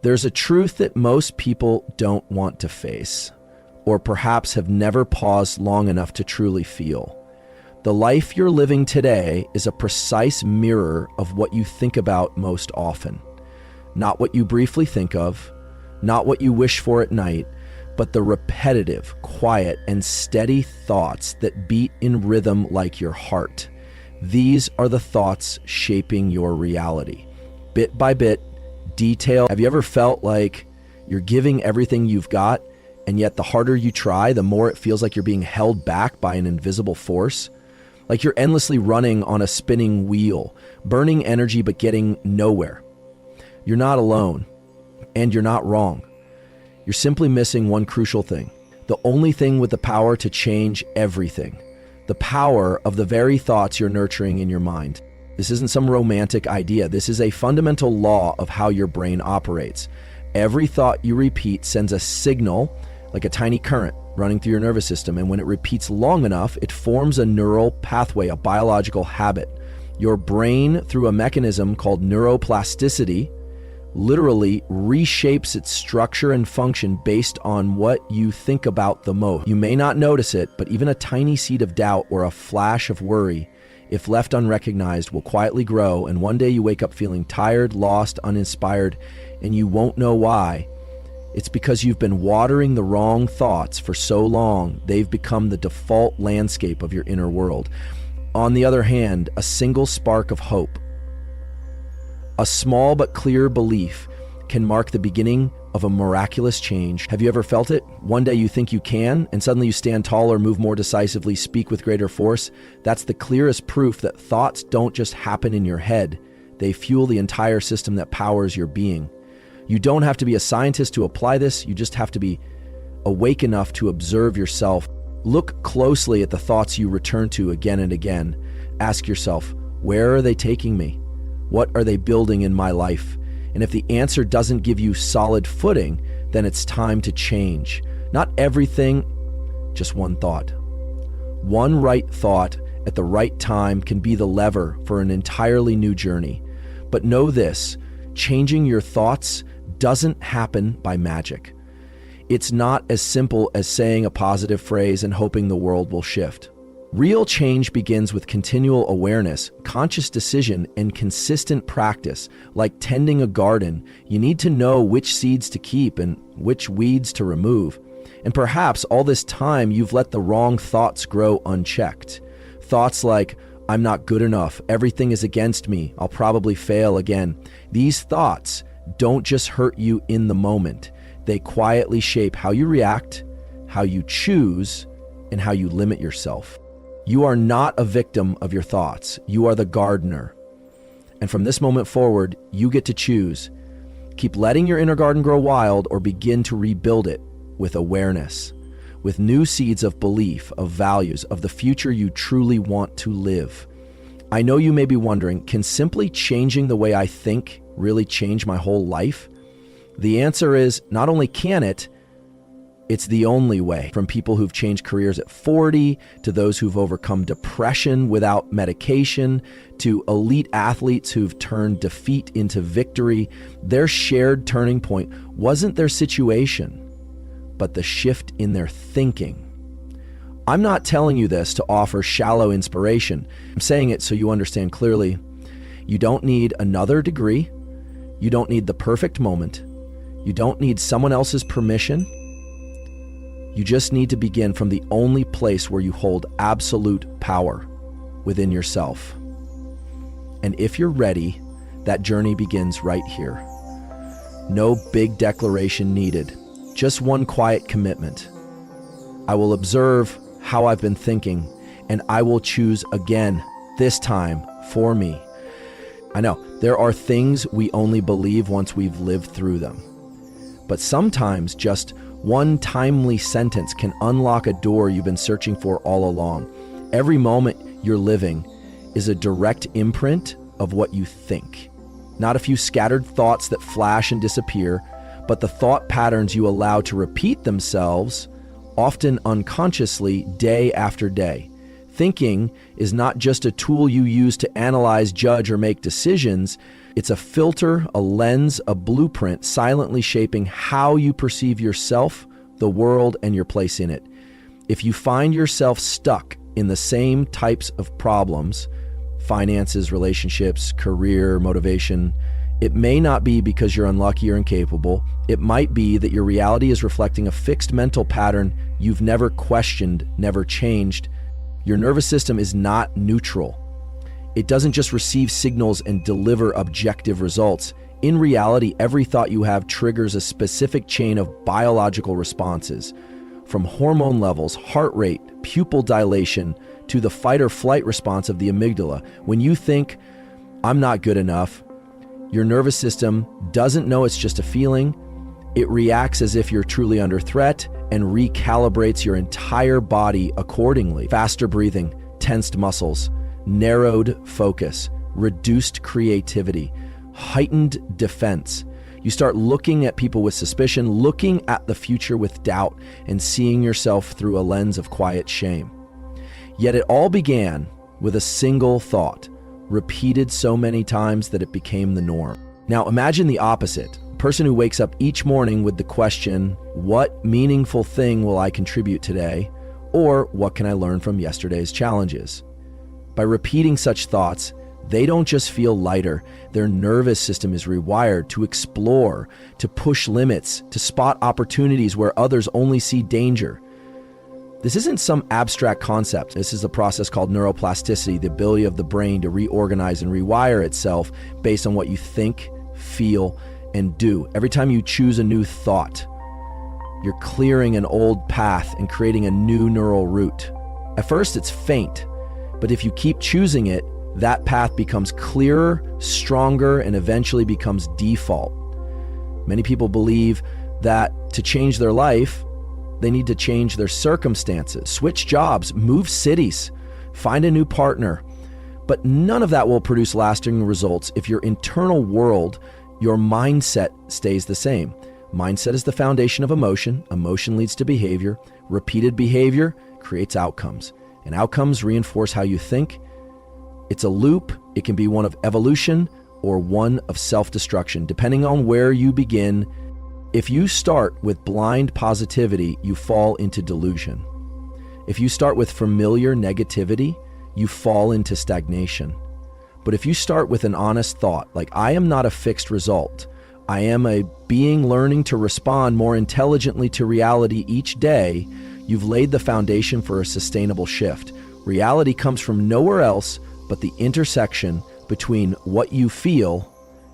There's a truth that most people don't want to face, or perhaps have never paused long enough to truly feel. The life you're living today is a precise mirror of what you think about most often. Not what you briefly think of, not what you wish for at night, but the repetitive, quiet, and steady thoughts that beat in rhythm like your heart. These are the thoughts shaping your reality. Bit by bit, detail. Have you ever felt like you're giving everything you've got, and yet the harder you try, the more it feels like you're being held back by an invisible force? Like you're endlessly running on a spinning wheel, burning energy but getting nowhere. You're not alone, and you're not wrong. You're simply missing one crucial thing. The only thing with the power to change everything. The power of the very thoughts you're nurturing in your mind. This isn't some romantic idea. This is a fundamental law of how your brain operates. Every thought you repeat sends a signal, like a tiny current, running through your nervous system, and when it repeats long enough, it forms a neural pathway, a biological habit. Your brain, through a mechanism called neuroplasticity, literally reshapes its structure and function based on what you think about the most. You may not notice it, but even a tiny seed of doubt or a flash of worry, if left unrecognized, will quietly grow, and one day you wake up feeling tired, lost, uninspired, and you won't know why. It's because you've been watering the wrong thoughts for so long, they've become the default landscape of your inner world. On the other hand, a single spark of hope, a small but clear belief, can mark the beginning of a miraculous change. Have you ever felt it? One day you think you can, and suddenly you stand taller, move more decisively, speak with greater force. That's the clearest proof that thoughts don't just happen in your head. They fuel the entire system that powers your being. You don't have to be a scientist to apply this. You just have to be awake enough to observe yourself. Look closely at the thoughts you return to again and again. Ask yourself, where are they taking me? What are they building in my life? And if the answer doesn't give you solid footing, then it's time to change. Not everything, just one thought. One right thought at the right time can be the lever for an entirely new journey. But know this, changing your thoughts doesn't happen by magic. It's not as simple as saying a positive phrase and hoping the world will shift. Real change begins with continual awareness, conscious decision, and consistent practice. Like tending a garden, you need to know which seeds to keep and which weeds to remove. And perhaps all this time you've let the wrong thoughts grow unchecked. Thoughts like, I'm not good enough, everything is against me, I'll probably fail again. These thoughts don't just hurt you in the moment. They quietly shape how you react, how you choose, and how you limit yourself. You are not a victim of your thoughts. You are the gardener. And from this moment forward, you get to choose. Keep letting your inner garden grow wild or begin to rebuild it with awareness, with new seeds of belief, of values, of the future you truly want to live. I know you may be wondering, can simply changing the way I think really change my whole life? The answer is, not only can it, it's the only way. From people who've changed careers at 40, to those who've overcome depression without medication, to elite athletes who've turned defeat into victory, their shared turning point wasn't their situation, but the shift in their thinking. I'm not telling you this to offer shallow inspiration. I'm saying it so you understand clearly. You don't need another degree. You don't need the perfect moment. You don't need someone else's permission. You just need to begin from the only place where you hold absolute power, within yourself. And if you're ready, that journey begins right here. No big declaration needed, just one quiet commitment. I will observe how I've been thinking, and I will choose again, this time for me. I know, there are things we only believe once we've lived through them. But sometimes just one timely sentence can unlock a door you've been searching for all along. Every moment you're living is a direct imprint of what you think. Not a few scattered thoughts that flash and disappear, but the thought patterns you allow to repeat themselves, often unconsciously, day after day. Thinking is not just a tool you use to analyze, judge, or make decisions. It's a filter, a lens, a blueprint silently shaping how you perceive yourself, the world, and your place in it. If you find yourself stuck in the same types of problems, finances, relationships, career, motivation, it may not be because you're unlucky or incapable. It might be that your reality is reflecting a fixed mental pattern you've never questioned, never changed. Your nervous system is not neutral. It doesn't just receive signals and deliver objective results. In reality, every thought you have triggers a specific chain of biological responses, from hormone levels, heart rate, pupil dilation, to the fight or flight response of the amygdala. When you think, "I'm not good enough," your nervous system doesn't know it's just a feeling. It reacts as if you're truly under threat and recalibrates your entire body accordingly. Faster breathing, tensed muscles, narrowed focus, reduced creativity, heightened defense. You start looking at people with suspicion, looking at the future with doubt, and seeing yourself through a lens of quiet shame. Yet it all began with a single thought, repeated so many times that it became the norm. Now imagine the opposite, a person who wakes up each morning with the question, what meaningful thing will I contribute today? Or what can I learn from yesterday's challenges? By repeating such thoughts, they don't just feel lighter, their nervous system is rewired to explore, to push limits, to spot opportunities where others only see danger. This isn't some abstract concept. This is a process called neuroplasticity, the ability of the brain to reorganize and rewire itself based on what you think, feel, and do. Every time you choose a new thought, you're clearing an old path and creating a new neural route. At first, it's faint, but if you keep choosing it, that path becomes clearer, stronger, and eventually becomes default. Many people believe that to change their life, they need to change their circumstances, switch jobs, move cities, find a new partner. But none of that will produce lasting results if your internal world, your mindset, stays the same. Mindset is the foundation of emotion. Emotion leads to behavior. Repeated behavior creates outcomes, and outcomes reinforce how you think. It's a loop. It can be one of evolution or one of self-destruction, depending on where you begin. If you start with blind positivity, you fall into delusion. If you start with familiar negativity, you fall into stagnation. But if you start with an honest thought, like, I am not a fixed result, I am a being learning to respond more intelligently to reality each day, you've laid the foundation for a sustainable shift. Reality comes from nowhere else but the intersection between what you feel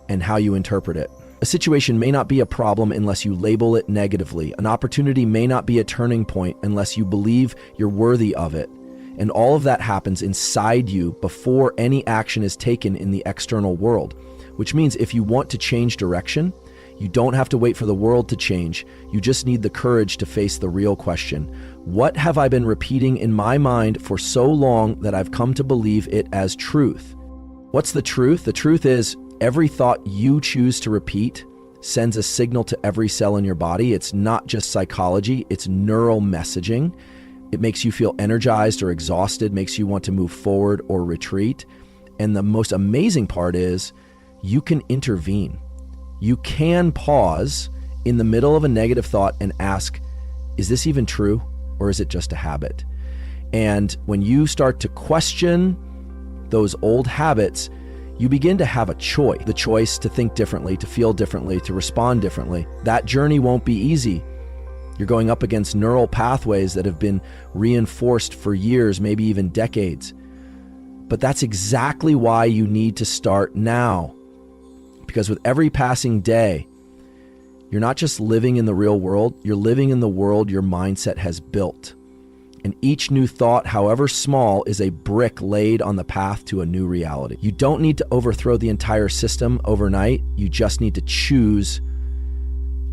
and how you interpret it. A situation may not be a problem unless you label it negatively. An opportunity may not be a turning point unless you believe you're worthy of it. And all of that happens inside you before any action is taken in the external world. Which means if you want to change direction, you don't have to wait for the world to change. You just need the courage to face the real question. What have I been repeating in my mind for so long that I've come to believe it as truth? What's the truth? The truth is, every thought you choose to repeat sends a signal to every cell in your body. It's not just psychology, it's neural messaging. It makes you feel energized or exhausted, makes you want to move forward or retreat. And the most amazing part is, you can intervene. You can pause in the middle of a negative thought and ask, is this even true, or is it just a habit? And when you start to question those old habits, you begin to have a choice, the choice to think differently, to feel differently, to respond differently. That journey won't be easy. You're going up against neural pathways that have been reinforced for years, maybe even decades. But that's exactly why you need to start now. Because with every passing day, you're not just living in the real world, you're living in the world your mindset has built. And each new thought, however small, is a brick laid on the path to a new reality. You don't need to overthrow the entire system overnight. You just need to choose,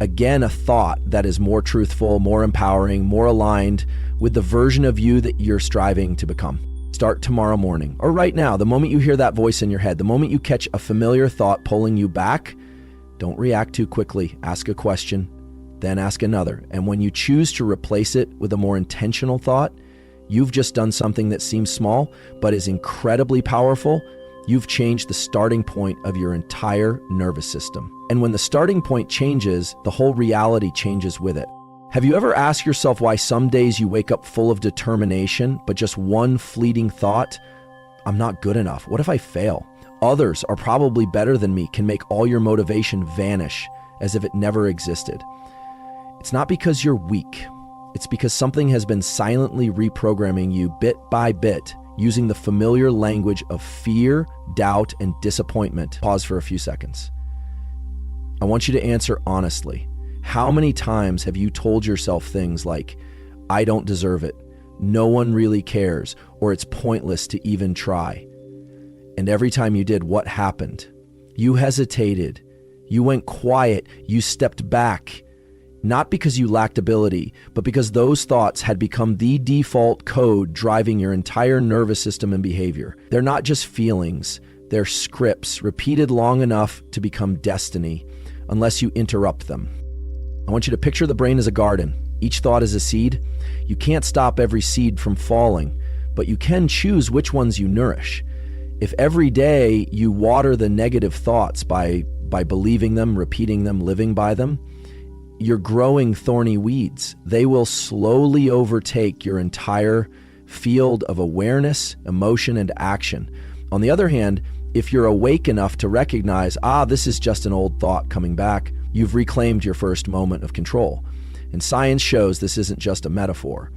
again, a thought that is more truthful, more empowering, more aligned with the version of you that you're striving to become. Start tomorrow morning, or right now, the moment you hear that voice in your head, the moment you catch a familiar thought pulling you back, don't react too quickly. Ask a question, then ask another. And when you choose to replace it with a more intentional thought, you've just done something that seems small, but is incredibly powerful. you've changed the starting point of your entire nervous system. And when the starting point changes, the whole reality changes with it. Have you ever asked yourself why some days you wake up full of determination, but just one fleeting thought, I'm not good enough, what if I fail? Others are probably better than me, can make all your motivation vanish as if it never existed. It's not because you're weak. It's because something has been silently reprogramming you bit by bit using the familiar language of fear, doubt, and disappointment. Pause for a few seconds. I want you to answer honestly. How many times have you told yourself things like, I don't deserve it, no one really cares, or it's pointless to even try? And every time you did, what happened? You hesitated, you went quiet, you stepped back. Not because you lacked ability, but because those thoughts had become the default code driving your entire nervous system and behavior. They're not just feelings, they're scripts repeated long enough to become destiny, unless you interrupt them. I want you to picture the brain as a garden. Each thought is a seed. You can't stop every seed from falling, but you can choose which ones you nourish. If every day you water the negative thoughts by believing them, repeating them, living by them, you're growing thorny weeds. They will slowly overtake your entire field of awareness, emotion, and action. On the other hand, if you're awake enough to recognize, this is just an old thought coming back, you've reclaimed your first moment of control. And science shows this isn't just a metaphor.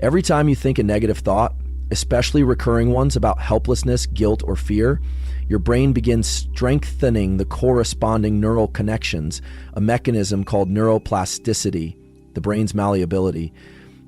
Every time you think a negative thought, especially recurring ones about helplessness, guilt, or fear, your brain begins strengthening the corresponding neural connections. A mechanism called neuroplasticity, the brain's malleability,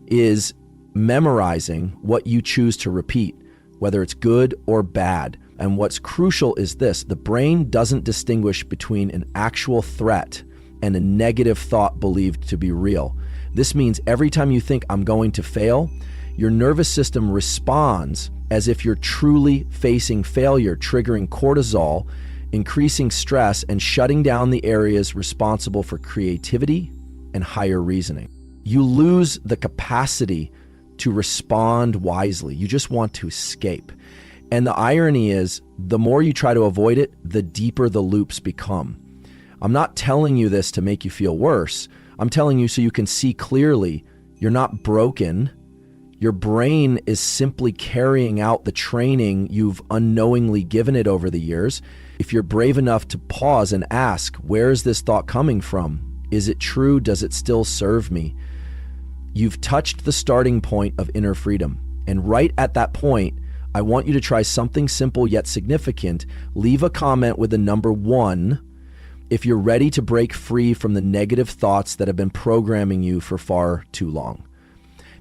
is memorizing what you choose to repeat, whether it's good or bad. And what's crucial is this: the brain doesn't distinguish between an actual threat and a negative thought believed to be real. This means every time you think, I'm going to fail, your nervous system responds as if you're truly facing failure, triggering cortisol, increasing stress, and shutting down the areas responsible for creativity and higher reasoning. You lose the capacity to respond wisely. You just want to escape. And the irony is, the more you try to avoid it, the deeper the loops become. I'm not telling you this to make you feel worse. I'm telling you so you can see clearly you're not broken. Your brain is simply carrying out the training you've unknowingly given it over the years. If you're brave enough to pause and ask, where is this thought coming from? Is it true? Does it still serve me? You've touched the starting point of inner freedom. And right at that point, I want you to try something simple yet significant. Leave a comment with the number 1 if you're ready to break free from the negative thoughts that have been programming you for far too long.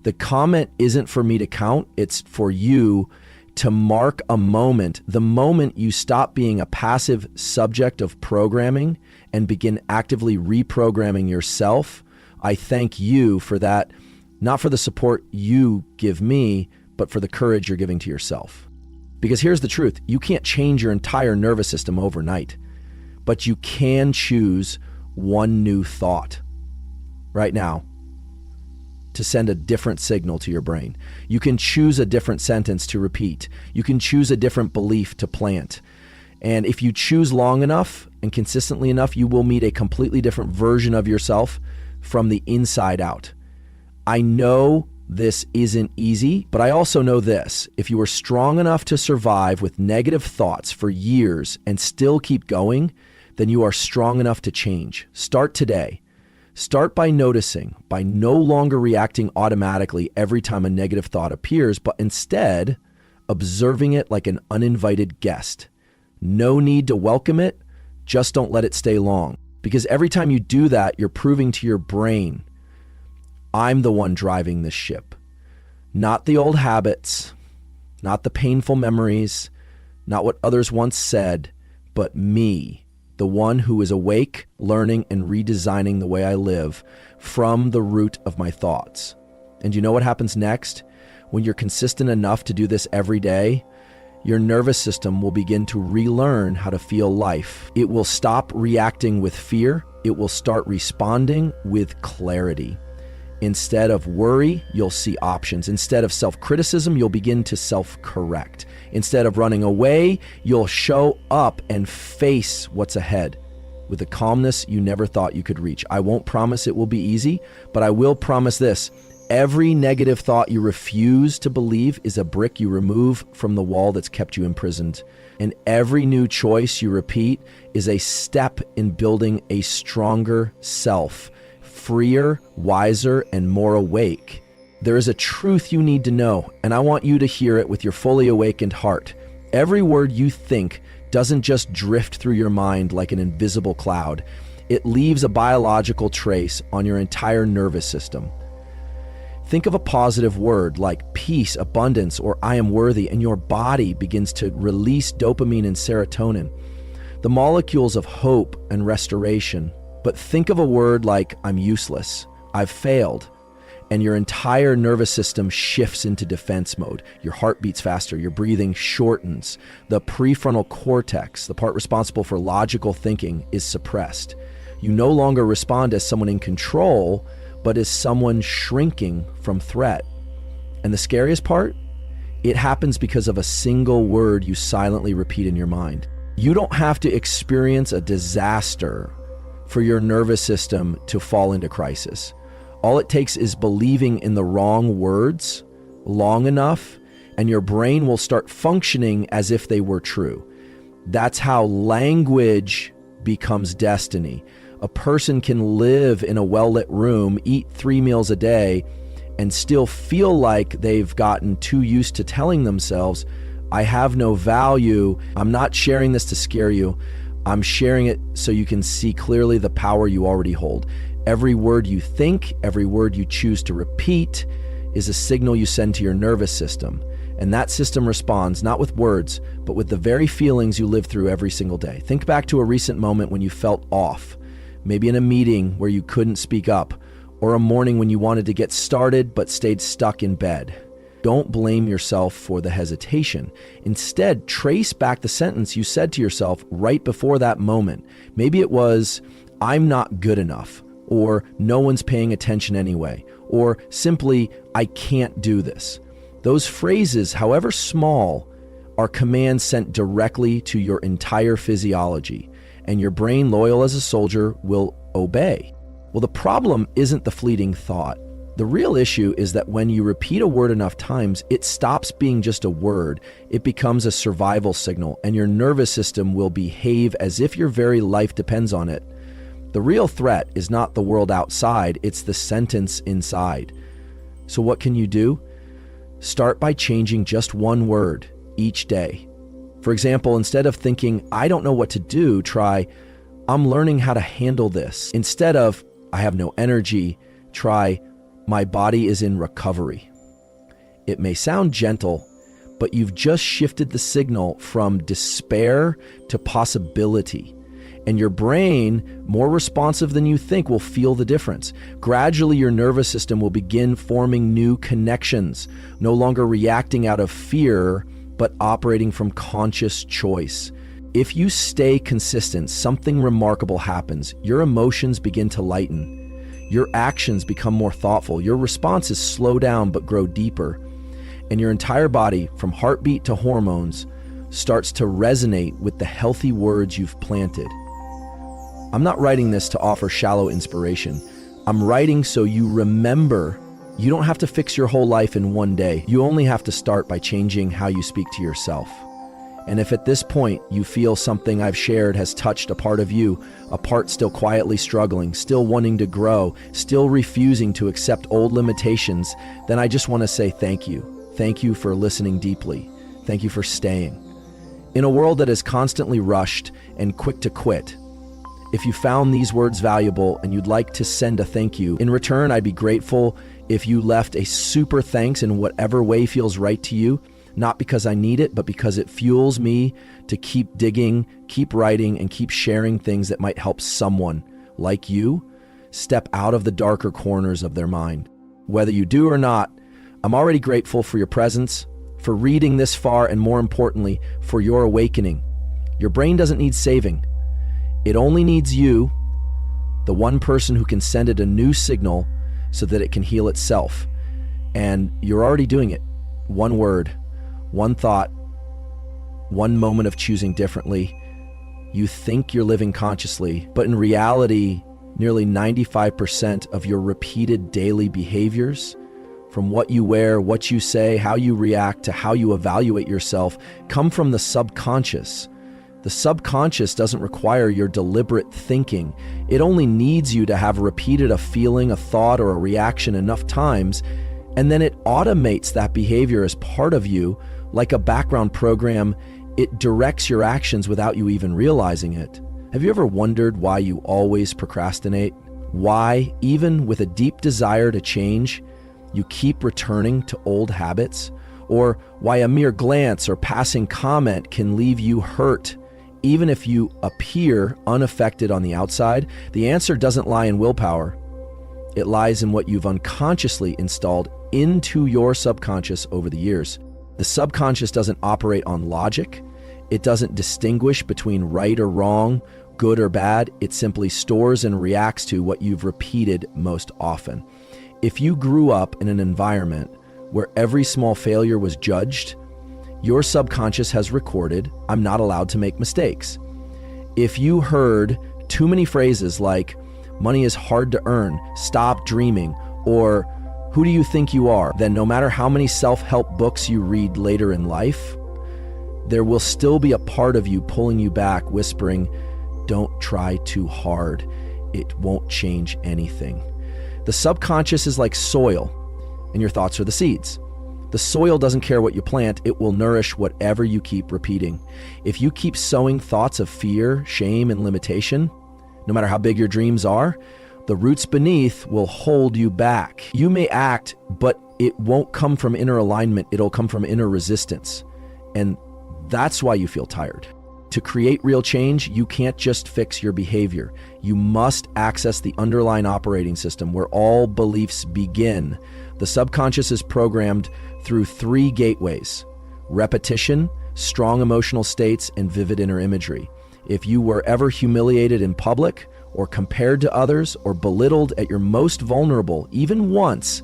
The comment isn't for me to count, it's for you to mark a moment, the moment you stop being a passive subject of programming and begin actively reprogramming yourself. I thank you for that, not for the support you give me, but for the courage you're giving to yourself. Because here's the truth, you can't change your entire nervous system overnight, but you can choose one new thought right now to send a different signal to your brain. You can choose a different sentence to repeat. You can choose a different belief to plant. And if you choose long enough and consistently enough, you will meet a completely different version of yourself from the inside out. I know this isn't easy, but I also know this: if you are strong enough to survive with negative thoughts for years and still keep going, then you are strong enough to change. Start today. Start by noticing, by no longer reacting automatically every time a negative thought appears, but instead observing it like an uninvited guest. No need to welcome it, just don't let it stay long. Because every time you do that, you're proving to your brain, I'm the one driving this ship. Not the old habits, not the painful memories, not what others once said, but me. The one who is awake, learning, and redesigning the way I live from the root of my thoughts. And you know what happens next? When you're consistent enough to do this every day, your nervous system will begin to relearn how to feel life. It will stop reacting with fear. It will start responding with clarity. Instead of worry, you'll see options. Instead of self-criticism, you'll begin to self-correct. Instead of running away, you'll show up and face what's ahead with a calmness you never thought you could reach. I won't promise it will be easy, but I will promise this. Every negative thought you refuse to believe is a brick you remove from the wall that's kept you imprisoned. And every new choice you repeat is a step in building a stronger self, freer, wiser, and more awake. There is a truth you need to know, and I want you to hear it with your fully awakened heart. Every word you think doesn't just drift through your mind like an invisible cloud. It leaves a biological trace on your entire nervous system. Think of a positive word like peace, abundance, or I am worthy, and your body begins to release dopamine and serotonin, the molecules of hope and restoration. But think of a word like I'm useless, I've failed, and your entire nervous system shifts into defense mode. Your heart beats faster, your breathing shortens. The prefrontal cortex, the part responsible for logical thinking, is suppressed. You no longer respond as someone in control, but as someone shrinking from threat. And the scariest part? It happens because of a single word you silently repeat in your mind. You don't have to experience a disaster for your nervous system to fall into crisis. All it takes is believing in the wrong words long enough, and your brain will start functioning as if they were true. That's how language becomes destiny. A person can live in a well-lit room, eat 3 meals a day, and still feel like they've gotten too used to telling themselves, I have no value. I'm not sharing this to scare you. I'm sharing it so you can see clearly the power you already hold. Every word you think, every word you choose to repeat is a signal you send to your nervous system. And that system responds not with words, but with the very feelings you live through every single day. Think back to a recent moment when you felt off. Maybe in a meeting where you couldn't speak up, or a morning when you wanted to get started but stayed stuck in bed. Don't blame yourself for the hesitation. Instead, trace back the sentence you said to yourself right before that moment. Maybe it was, I'm not good enough, or no one's paying attention anyway, or simply, I can't do this. Those phrases, however small, are commands sent directly to your entire physiology. And your brain, loyal as a soldier, will obey. Well, the problem isn't the fleeting thought. The real issue is that when you repeat a word enough times, it stops being just a word. It becomes a survival signal, and your nervous system will behave as if your very life depends on it. The real threat is not the world outside, it's the sentence inside. So what can you do? Start by changing just one word each day. For example, instead of thinking, I don't know what to do, try, I'm learning how to handle this. Instead of, I have no energy, try, my body is in recovery. It may sound gentle, but you've just shifted the signal from despair to possibility. And your brain, more responsive than you think, will feel the difference. Gradually, your nervous system will begin forming new connections, no longer reacting out of fear, but operating from conscious choice. If you stay consistent, something remarkable happens. Your emotions begin to lighten. Your actions become more thoughtful. Your responses slow down but grow deeper. And your entire body, from heartbeat to hormones, starts to resonate with the healthy words you've planted. I'm not writing this to offer shallow inspiration. I'm writing so you remember you don't have to fix your whole life in one day. You only have to start by changing how you speak to yourself. And if at this point you feel something I've shared has touched a part of you, a part still quietly struggling, still wanting to grow, still refusing to accept old limitations, then I just want to say thank you. Thank you for listening deeply. Thank you for staying. In a world that is constantly rushed and quick to quit, if you found these words valuable and you'd like to send a thank you, in return, I'd be grateful if you left a super thanks in whatever way feels right to you, not because I need it, but because it fuels me to keep digging, keep writing, and keep sharing things that might help someone like you step out of the darker corners of their mind. Whether you do or not, I'm already grateful for your presence, for reading this far, and more importantly, for your awakening. Your brain doesn't need saving. It only needs you, the one person who can send it a new signal so that it can heal itself. And you're already doing it. One word, one thought, one moment of choosing differently. You think you're living consciously, but in reality, nearly 95% of your repeated daily behaviors, from what you wear, what you say, how you react, to how you evaluate yourself, come from the subconscious. The subconscious doesn't require your deliberate thinking. It only needs you to have repeated a feeling, a thought, or a reaction enough times, and then it automates that behavior as part of you, like a background program. It directs your actions without you even realizing it. Have you ever wondered why you always procrastinate? Why, even with a deep desire to change, you keep returning to old habits? Or why a mere glance or passing comment can leave you hurt, even if you appear unaffected on the outside? The answer doesn't lie in willpower. It lies in what you've unconsciously installed into your subconscious over the years. The subconscious doesn't operate on logic. It doesn't distinguish between right or wrong, good or bad. It simply stores and reacts to what you've repeated most often. If you grew up in an environment where every small failure was judged, your subconscious has recorded, "I'm not allowed to make mistakes." If you heard too many phrases like, "Money is hard to earn," "Stop dreaming," or "Who do you think you are?" then no matter how many self-help books you read later in life, there will still be a part of you pulling you back, whispering, "Don't try too hard. It won't change anything." The subconscious is like soil, and your thoughts are the seeds. The soil doesn't care what you plant. It will nourish whatever you keep repeating. If you keep sowing thoughts of fear, shame, and limitation, no matter how big your dreams are, the roots beneath will hold you back. You may act, but it won't come from inner alignment. It'll come from inner resistance. And that's why you feel tired. To create real change, you can't just fix your behavior. You must access the underlying operating system where all beliefs begin. The subconscious is programmed through 3 gateways: repetition, strong emotional states, and vivid inner imagery. If you were ever humiliated in public, or compared to others, or belittled at your most vulnerable, even once,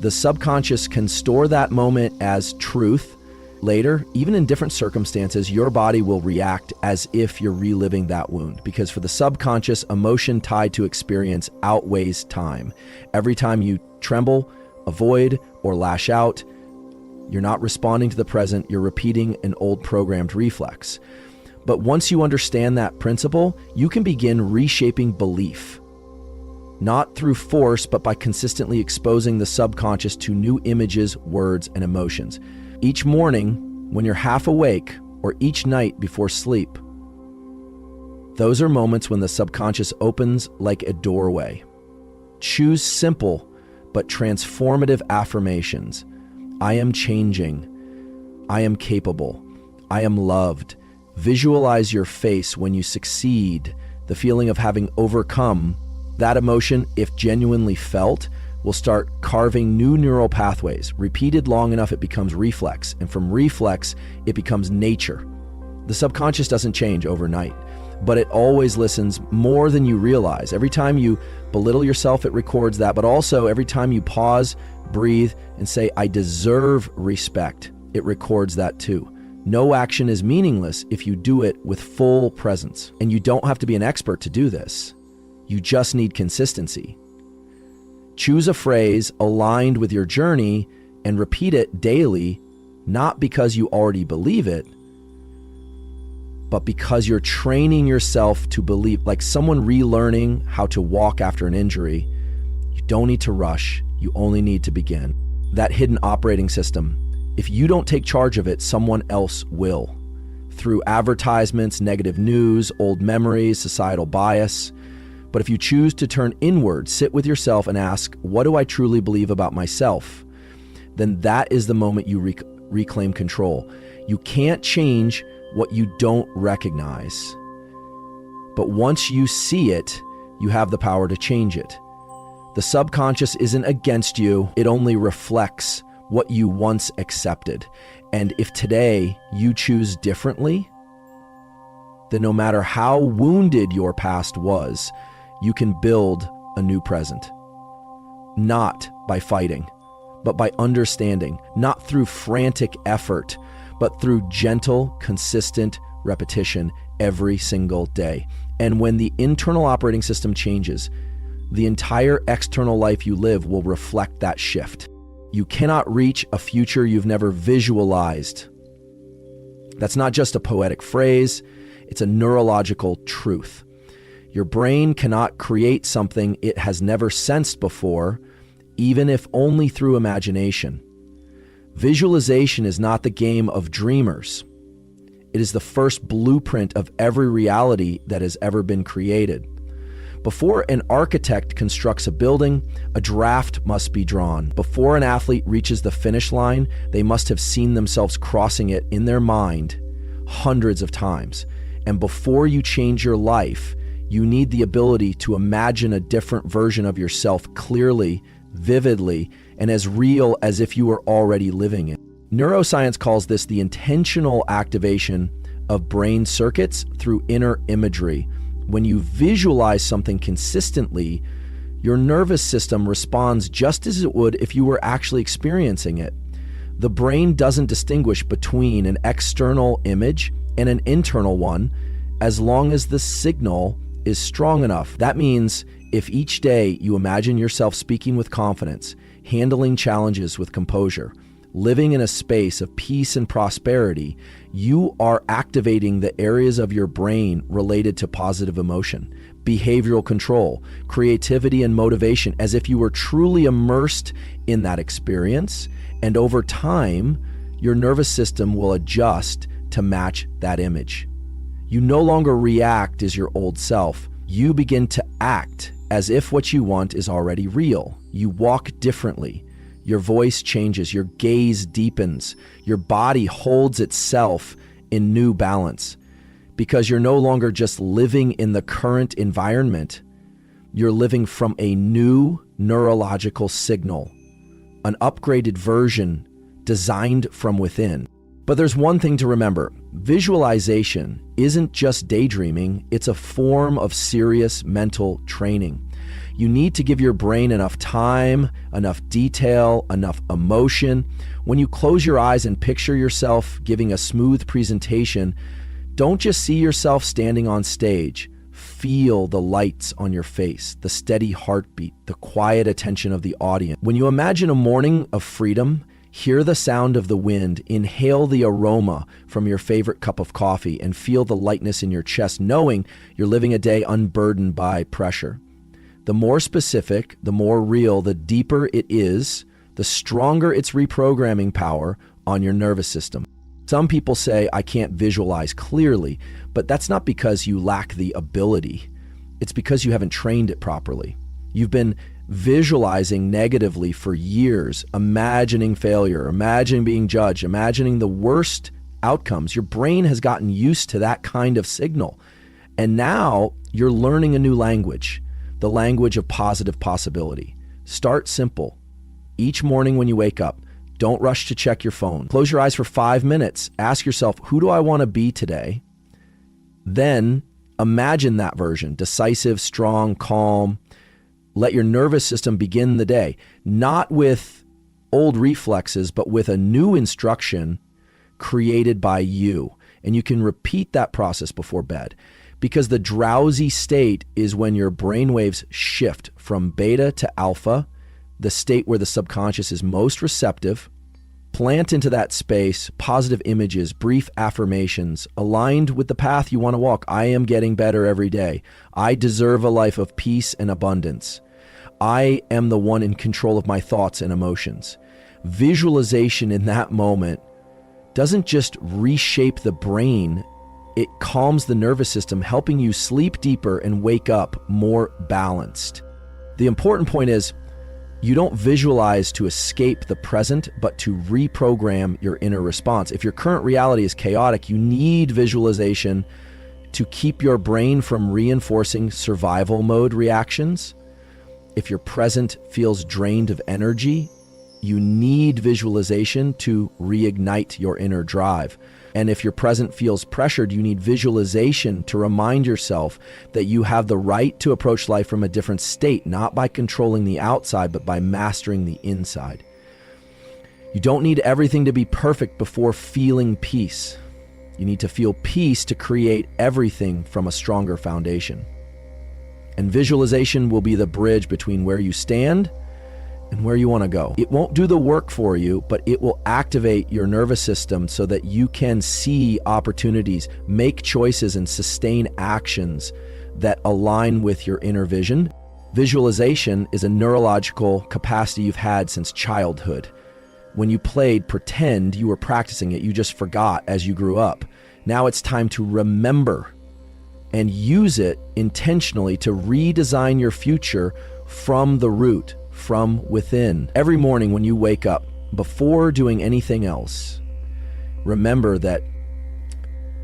the subconscious can store that moment as truth. Later, even in different circumstances, your body will react as if you're reliving that wound, because for the subconscious, emotion tied to experience outweighs time. Every time you tremble, avoid, or lash out, you're not responding to the present, you're repeating an old programmed reflex. But once you understand that principle, you can begin reshaping belief. Not through force, but by consistently exposing the subconscious to new images, words, and emotions. Each morning, when you're half awake, or each night before sleep, those are moments when the subconscious opens like a doorway. Choose simple but transformative affirmations. I am changing. I am capable. I am loved. Visualize your face when you succeed, the feeling of having overcome. That emotion, if genuinely felt, will start carving new neural pathways. Repeated long enough, it becomes reflex, and from reflex, it becomes nature. The subconscious doesn't change overnight, but it always listens more than you realize. Every time you belittle yourself, it records that, but also every time you pause, breathe, and say, "I deserve respect," it records that too. No action is meaningless if you do it with full presence. And you don't have to be an expert to do this. You just need consistency. Choose a phrase aligned with your journey and repeat it daily, not because you already believe it, but because you're training yourself to believe, like someone relearning how to walk after an injury. You don't need to rush. You only need to begin. That hidden operating system, if you don't take charge of it, someone else will. Through advertisements, negative news, old memories, societal bias. But if you choose to turn inward, sit with yourself and ask, what do I truly believe about myself? Then that is the moment you reclaim control. You can't change what you don't recognize. But once you see it, you have the power to change it. The subconscious isn't against you. It only reflects what you once accepted. And if today you choose differently, then no matter how wounded your past was, you can build a new present. not by fighting, but by understanding, not through frantic effort, but through gentle, consistent repetition every single day. And when the internal operating system changes, the entire external life you live will reflect that shift. You cannot reach a future you've never visualized. That's not just a poetic phrase, it's a neurological truth. Your brain cannot create something it has never sensed before, even if only through imagination. Visualization is not the game of dreamers. It is the first blueprint of every reality that has ever been created. Before an architect constructs a building, a draft must be drawn. Before an athlete reaches the finish line, they must have seen themselves crossing it in their mind hundreds of times. And before you change your life, you need the ability to imagine a different version of yourself clearly, vividly, and as real as if you were already living it. Neuroscience calls this the intentional activation of brain circuits through inner imagery. When you visualize something consistently, your nervous system responds just as it would if you were actually experiencing it. The brain doesn't distinguish between an external image and an internal one as long as the signal is strong enough. That means if each day you imagine yourself speaking with confidence, handling challenges with composure, living in a space of peace and prosperity, you are activating the areas of your brain related to positive emotion, behavioral control, creativity, and motivation as if you were truly immersed in that experience. And over time, your nervous system will adjust to match that image. You no longer react as your old self. You begin to act as if what you want is already real. You walk differently. Your voice changes, your gaze deepens, your body holds itself in new balance. Because you're no longer just living in the current environment, you're living from a new neurological signal, an upgraded version designed from within. But there's one thing to remember. Visualization isn't just daydreaming, it's a form of serious mental training. You need to give your brain enough time, enough detail, enough emotion. When you close your eyes and picture yourself giving a smooth presentation, don't just see yourself standing on stage. Feel the lights on your face, the steady heartbeat, the quiet attention of the audience. When you imagine a morning of freedom, hear the sound of the wind, inhale the aroma from your favorite cup of coffee, and feel the lightness in your chest, knowing you're living a day unburdened by pressure. The more specific, the more real, the deeper it is, the stronger its reprogramming power on your nervous system. Some people say, I can't visualize clearly, but that's not because you lack the ability. It's because you haven't trained it properly. You've been visualizing negatively for years, imagining failure, imagining being judged, imagining the worst outcomes. Your brain has gotten used to that kind of signal. And now you're learning a new language, the language of positive possibility. Start simple. Each morning when you wake up, don't rush to check your phone. Close your eyes for 5 minutes. Ask yourself, who do I want to be today? Then imagine that version, decisive, strong, calm. Let your nervous system begin the day, not with old reflexes, but with a new instruction created by you. And you can repeat that process before bed, because the drowsy state is when your brainwaves shift from beta to alpha, the state where the subconscious is most receptive. Plant into that space positive images, brief affirmations, aligned with the path you want to walk. I am getting better every day. I deserve a life of peace and abundance. I am the one in control of my thoughts and emotions. Visualization in that moment doesn't just reshape the brain, it calms the nervous system, helping you sleep deeper and wake up more balanced. The important point is, you don't visualize to escape the present, but to reprogram your inner response. If your current reality is chaotic, you need visualization to keep your brain from reinforcing survival mode reactions. If your present feels drained of energy, you need visualization to reignite your inner drive. And if your present feels pressured, you need visualization to remind yourself that you have the right to approach life from a different state, not by controlling the outside, but by mastering the inside. You don't need everything to be perfect before feeling peace. You need to feel peace to create everything from a stronger foundation. And visualization will be the bridge between where you stand and where you want to go. It won't do the work for you, but it will activate your nervous system so that you can see opportunities, make choices, and sustain actions that align with your inner vision. Visualization is a neurological capacity you've had since childhood. When you played pretend, you were practicing it. You just forgot as you grew up. Now it's time to remember and use it intentionally to redesign your future from the root, from within. Every morning when you wake up, before doing anything else, remember that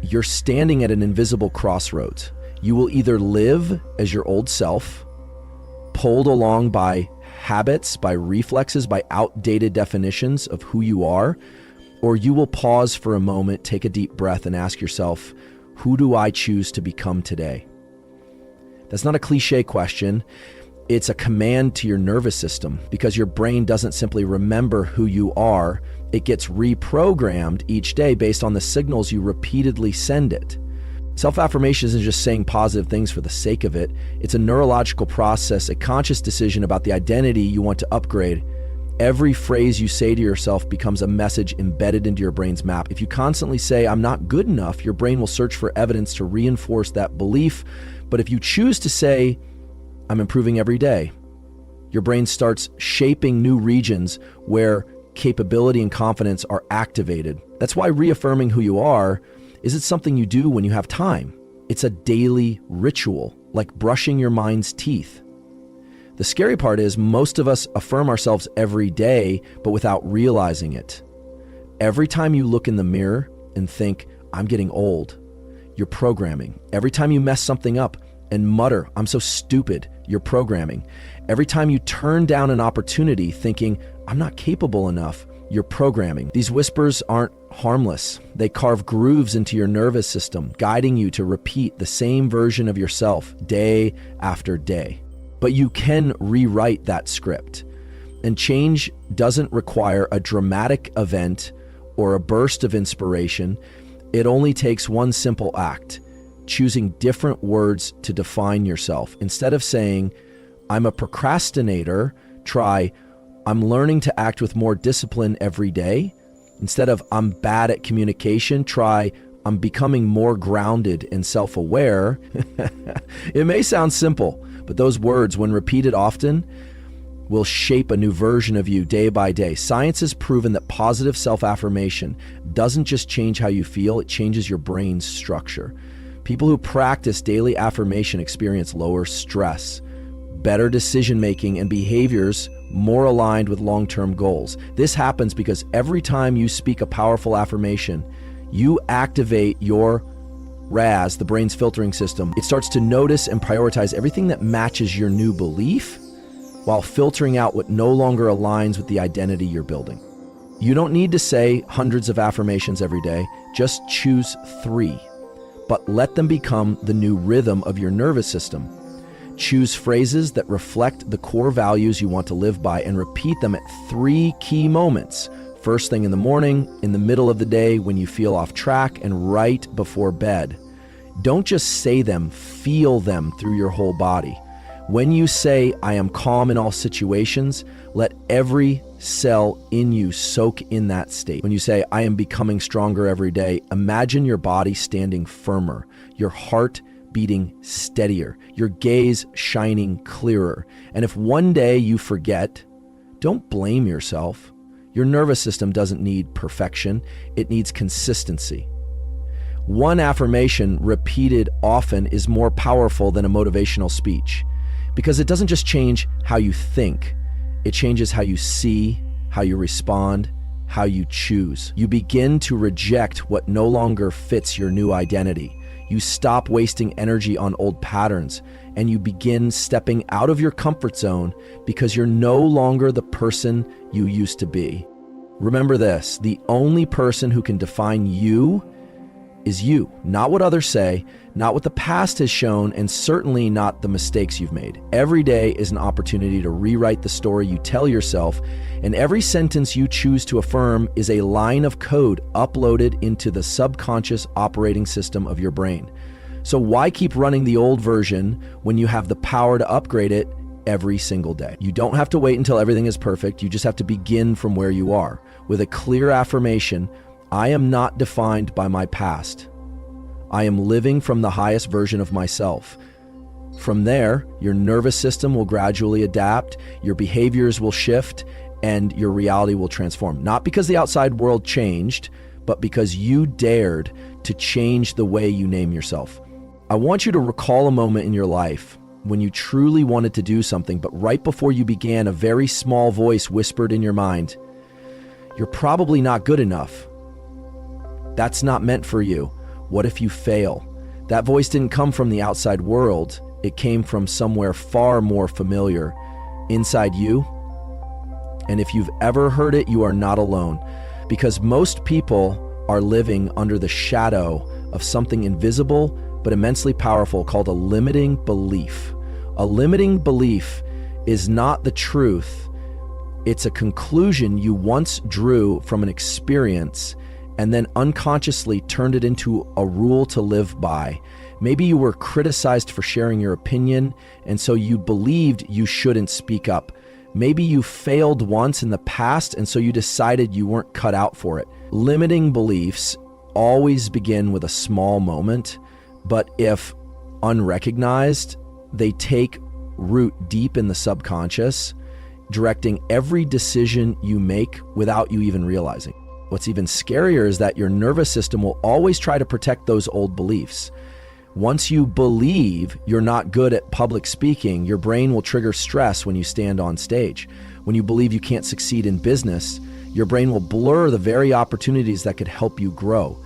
you're standing at an invisible crossroads. You will either live as your old self, pulled along by habits, by reflexes, by outdated definitions of who you are, or you will pause for a moment, take a deep breath, and ask yourself, who do I choose to become today? That's not a cliche question. It's a command to your nervous system, because your brain doesn't simply remember who you are. It gets reprogrammed each day based on the signals you repeatedly send it. Self-affirmation isn't just saying positive things for the sake of it. It's a neurological process, a conscious decision about the identity you want to upgrade. Every phrase you say to yourself becomes a message embedded into your brain's map. If you constantly say, I'm not good enough, your brain will search for evidence to reinforce that belief. But if you choose to say, I'm improving every day, your brain starts shaping new regions where capability and confidence are activated. That's why reaffirming who you are isn't something you do when you have time. It's a daily ritual, like brushing your mind's teeth. The scary part is most of us affirm ourselves every day, but without realizing it. Every time you look in the mirror and think, I'm getting old, you're programming. Every time you mess something up and mutter, I'm so stupid, you're programming. Every time you turn down an opportunity thinking, I'm not capable enough, you're programming. These whispers aren't harmless. They carve grooves into your nervous system, guiding you to repeat the same version of yourself day after day. But you can rewrite that script. And change doesn't require a dramatic event or a burst of inspiration. It only takes one simple act, choosing different words to define yourself. Instead of saying, I'm a procrastinator, try, I'm learning to act with more discipline every day. Instead of I'm bad at communication, try I'm becoming more grounded and self-aware. It may sound simple, but those words, when repeated often, will shape a new version of you day by day. Science has proven that positive self-affirmation doesn't just change how you feel, it changes your brain's structure. People who practice daily affirmation experience lower stress, better decision-making, and behaviors more aligned with long-term goals. This happens because every time you speak a powerful affirmation, you activate your RAS, the brain's filtering system. It starts to notice and prioritize everything that matches your new belief while filtering out what no longer aligns with the identity you're building. You don't need to say hundreds of affirmations every day. Just choose 3, but let them become the new rhythm of your nervous system. Choose phrases that reflect the core values you want to live by and repeat them at 3 key moments. First thing in the morning, in the middle of the day, when you feel off track, and right before bed. Don't just say them, feel them through your whole body. When you say, I am calm in all situations, let every cell in you soak in that state. When you say, I am becoming stronger every day, imagine your body standing firmer, your heart beating steadier, your gaze shining clearer. And if one day you forget, don't blame yourself. Your nervous system doesn't need perfection, it needs consistency. One affirmation repeated often is more powerful than a motivational speech, because it doesn't just change how you think, it changes how you see, how you respond, how you choose. You begin to reject what no longer fits your new identity. You stop wasting energy on old patterns, and you begin stepping out of your comfort zone because you're no longer the person you used to be. Remember this, the only person who can define you is you, not what others say, not what the past has shown, and certainly not the mistakes you've made. Every day is an opportunity to rewrite the story you tell yourself, and every sentence you choose to affirm is a line of code uploaded into the subconscious operating system of your brain. So why keep running the old version when you have the power to upgrade it every single day? You don't have to wait until everything is perfect. You just have to begin from where you are with a clear affirmation: I am not defined by my past. I am living from the highest version of myself. From there, your nervous system will gradually adapt, your behaviors will shift, and your reality will transform. Not because the outside world changed, but because you dared to change the way you name yourself. I want you to recall a moment in your life when you truly wanted to do something, but right before you began, a very small voice whispered in your mind, "You're probably not good enough. That's not meant for you. What if you fail?" That voice didn't come from the outside world. It came from somewhere far more familiar, inside you. And if you've ever heard it, you are not alone, because most people are living under the shadow of something invisible but immensely powerful called a limiting belief. A limiting belief is not the truth. It's a conclusion you once drew from an experience and then unconsciously turned it into a rule to live by. Maybe you were criticized for sharing your opinion, and so you believed you shouldn't speak up. Maybe you failed once in the past, and so you decided you weren't cut out for it. Limiting beliefs always begin with a small moment, but if unrecognized, they take root deep in the subconscious, directing every decision you make without you even realizing. What's even scarier is that your nervous system will always try to protect those old beliefs. Once you believe you're not good at public speaking, your brain will trigger stress when you stand on stage. When you believe you can't succeed in business, your brain will blur the very opportunities that could help you grow.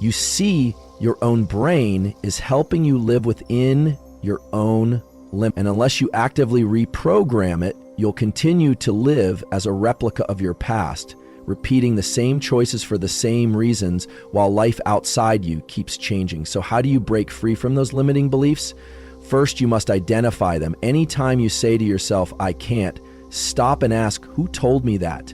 You see, your own brain is helping you live within your own limit. And unless you actively reprogram it, you'll continue to live as a replica of your past, repeating the same choices for the same reasons while life outside you keeps changing. So how do you break free from those limiting beliefs? First, you must identify them. Anytime you say to yourself, "I can't," stop and ask, who told me that?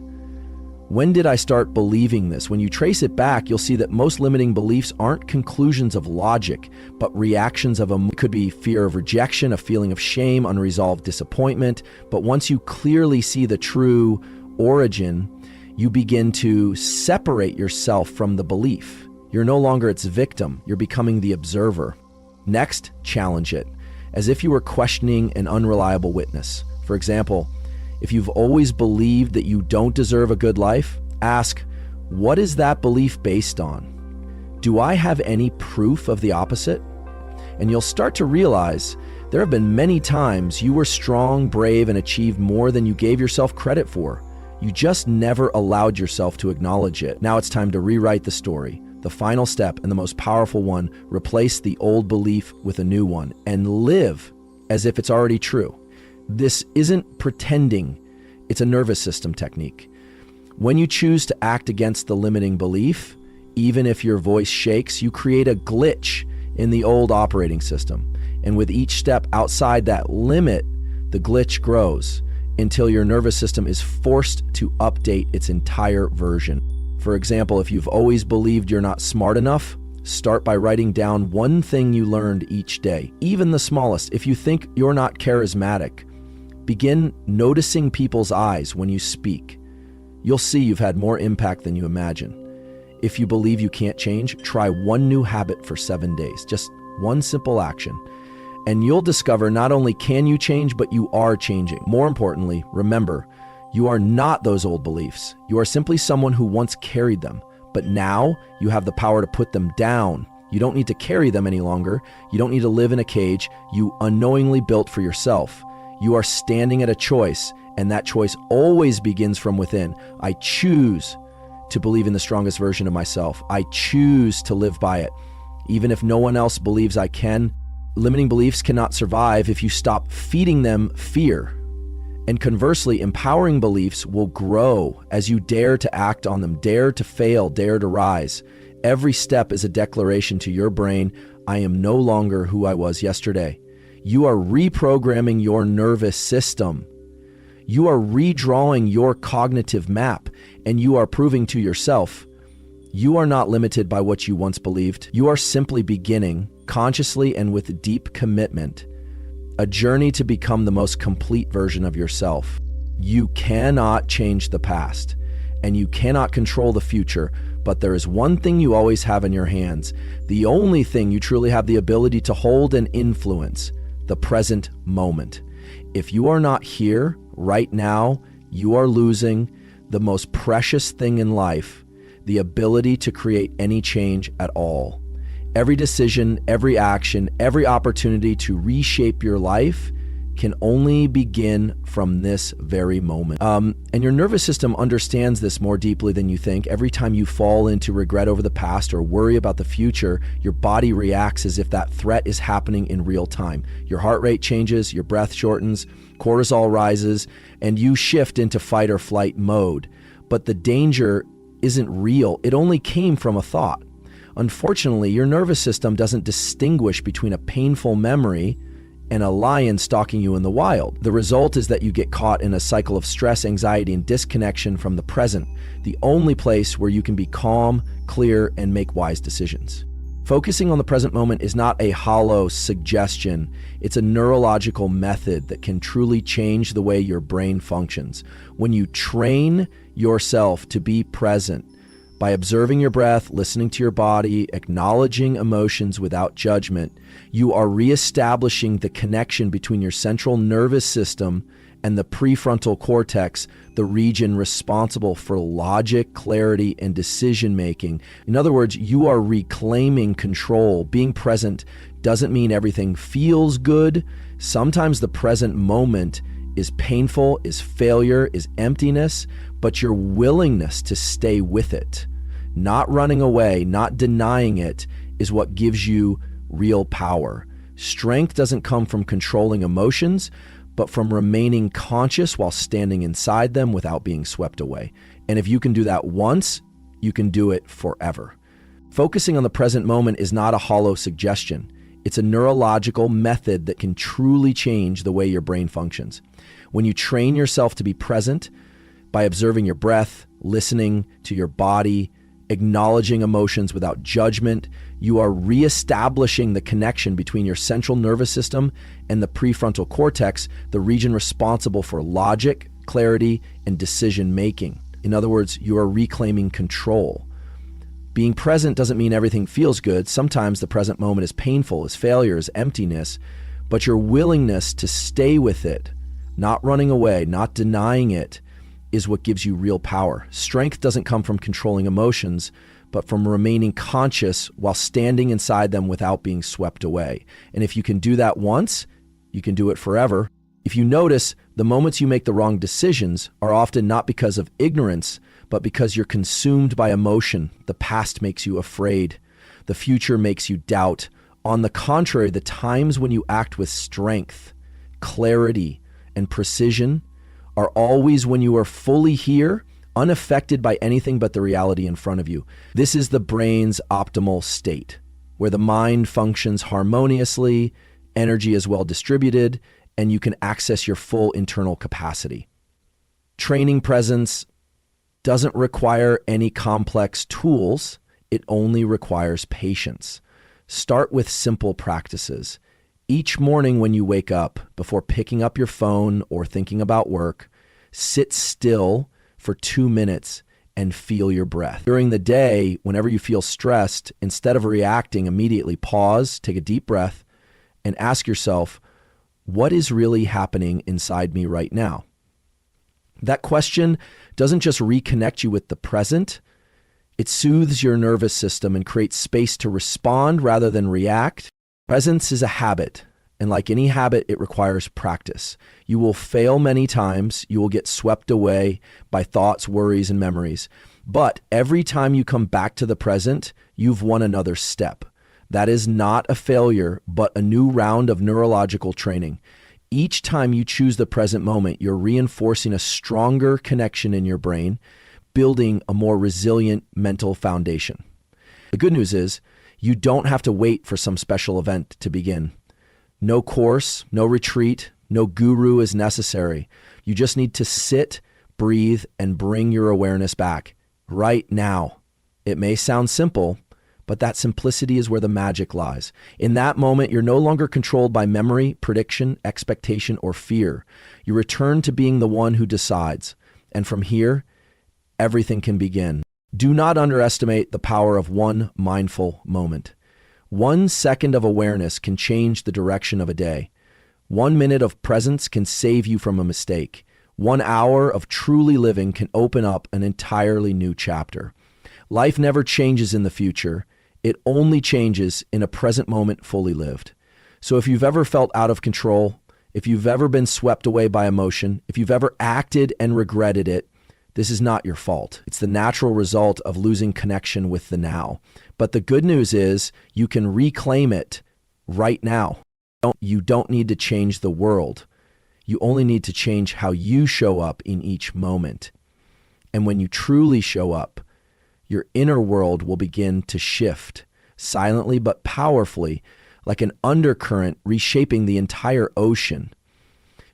When did I start believing this? When you trace it back, you'll see that most limiting beliefs aren't conclusions of logic, but reactions of it could be fear of rejection, a feeling of shame, unresolved disappointment. But once you clearly see the true origin, you begin to separate yourself from the belief. You're no longer its victim. You're becoming the observer. Next, challenge it, as if you were questioning an unreliable witness. For example, if you've always believed that you don't deserve a good life, ask, what is that belief based on? Do I have any proof of the opposite? And you'll start to realize there have been many times you were strong, brave, and achieved more than you gave yourself credit for. You just never allowed yourself to acknowledge it. Now it's time to rewrite the story. The final step, and the most powerful one: replace the old belief with a new one and live as if it's already true. This isn't pretending, it's a nervous system technique. When you choose to act against the limiting belief, even if your voice shakes, you create a glitch in the old operating system. And with each step outside that limit, the glitch grows until your nervous system is forced to update its entire version. For example, if you've always believed you're not smart enough, start by writing down one thing you learned each day, even the smallest. If you think you're not charismatic, begin noticing people's eyes when you speak. You'll see you've had more impact than you imagine. If you believe you can't change, try one new habit for 7 days, just one simple action. And you'll discover not only can you change, but you are changing. More importantly, remember, you are not those old beliefs. You are simply someone who once carried them, but now you have the power to put them down. You don't need to carry them any longer. You don't need to live in a cage you unknowingly built for yourself. You are standing at a choice, and that choice always begins from within. I choose to believe in the strongest version of myself. I choose to live by it. Even if no one else believes I can, limiting beliefs cannot survive if you stop feeding them fear. And conversely, empowering beliefs will grow as you dare to act on them, dare to fail, dare to rise. Every step is a declaration to your brain, I am no longer who I was yesterday. You are reprogramming your nervous system. You are redrawing your cognitive map, and you are proving to yourself, you are not limited by what you once believed. You are simply beginning, consciously and with deep commitment, a journey to become the most complete version of yourself. You cannot change the past, and you cannot control the future, but there is one thing you always have in your hands, the only thing you truly have the ability to hold and influence, the present moment. If you are not here, right now, you are losing the most precious thing in life, the ability to create any change at all. Every decision, every action, every opportunity to reshape your life can only begin from this very moment. And your nervous system understands this more deeply than you think. Every time you fall into regret over the past or worry about the future, your body reacts as if that threat is happening in real time. Your heart rate changes, your breath shortens, cortisol rises, and you shift into fight or flight mode. But the danger isn't real. It only came from a thought. Unfortunately, your nervous system doesn't distinguish between a painful memory and a lion stalking you in the wild. The result is that you get caught in a cycle of stress, anxiety, and disconnection from the present, the only place where you can be calm, clear, and make wise decisions. Focusing on the present moment is not a hollow suggestion. It's a neurological method that can truly change the way your brain functions. When you train yourself to be present, by observing your breath, listening to your body, acknowledging emotions without judgment, you are reestablishing the connection between your central nervous system and the prefrontal cortex, the region responsible for logic, clarity, and decision-making. In other words, you are reclaiming control. Being present doesn't mean everything feels good. Sometimes the present moment is painful, is failure, is emptiness, but your willingness to stay with it, not running away, not denying it, is what gives you real power. Strength doesn't come from controlling emotions, but from remaining conscious while standing inside them without being swept away. And if you can do that once, you can do it forever. Focusing on the present moment is not a hollow suggestion. It's a neurological method that can truly change the way your brain functions. When you train yourself to be present by observing your breath, listening to your body, acknowledging emotions without judgment, you are reestablishing the connection between your central nervous system and the prefrontal cortex, the region responsible for logic, clarity, and decision-making. In other words, you are reclaiming control. Being present doesn't mean everything feels good. Sometimes the present moment is painful, is failure, is emptiness, but your willingness to stay with it, not running away, not denying it, is what gives you real power. Strength doesn't come from controlling emotions, but from remaining conscious while standing inside them without being swept away. And if you can do that once, you can do it forever. If you notice, the moments you make the wrong decisions are often not because of ignorance, but because you're consumed by emotion. The past makes you afraid. The future makes you doubt. On the contrary, the times when you act with strength, clarity, and precision are always when you are fully here, unaffected by anything but the reality in front of you. This is the brain's optimal state, where the mind functions harmoniously, energy is well distributed, and you can access your full internal capacity. Training presence doesn't require any complex tools. It only requires patience. Start with simple practices. Each morning when you wake up, before picking up your phone or thinking about work, sit still for 2 minutes and feel your breath. During the day, whenever you feel stressed, instead of reacting immediately, pause, take a deep breath, and ask yourself, what is really happening inside me right now? That question doesn't just reconnect you with the present, it soothes your nervous system and creates space to respond rather than react. Presence is a habit, and like any habit, it requires practice. You will fail many times. You will get swept away by thoughts, worries, and memories. But every time you come back to the present, you've won another step. That is not a failure, but a new round of neurological training. Each time you choose the present moment, you're reinforcing a stronger connection in your brain, building a more resilient mental foundation. The good news is you don't have to wait for some special event to begin. No course, no retreat, no guru is necessary. You just need to sit, breathe, and bring your awareness back right now. It may sound simple, but that simplicity is where the magic lies. In that moment, you're no longer controlled by memory, prediction, expectation, or fear. You return to being the one who decides. And from here, everything can begin. Do not underestimate the power of one mindful moment. 1 second of awareness can change the direction of a day. 1 minute of presence can save you from a mistake. 1 hour of truly living can open up an entirely new chapter. Life never changes in the future. It only changes in a present moment fully lived. So if you've ever felt out of control, if you've ever been swept away by emotion, if you've ever acted and regretted it, this is not your fault. It's the natural result of losing connection with the now. But the good news is you can reclaim it right now. You don't need to change the world. You only need to change how you show up in each moment. And when you truly show up, your inner world will begin to shift silently but powerfully, like an undercurrent reshaping the entire ocean.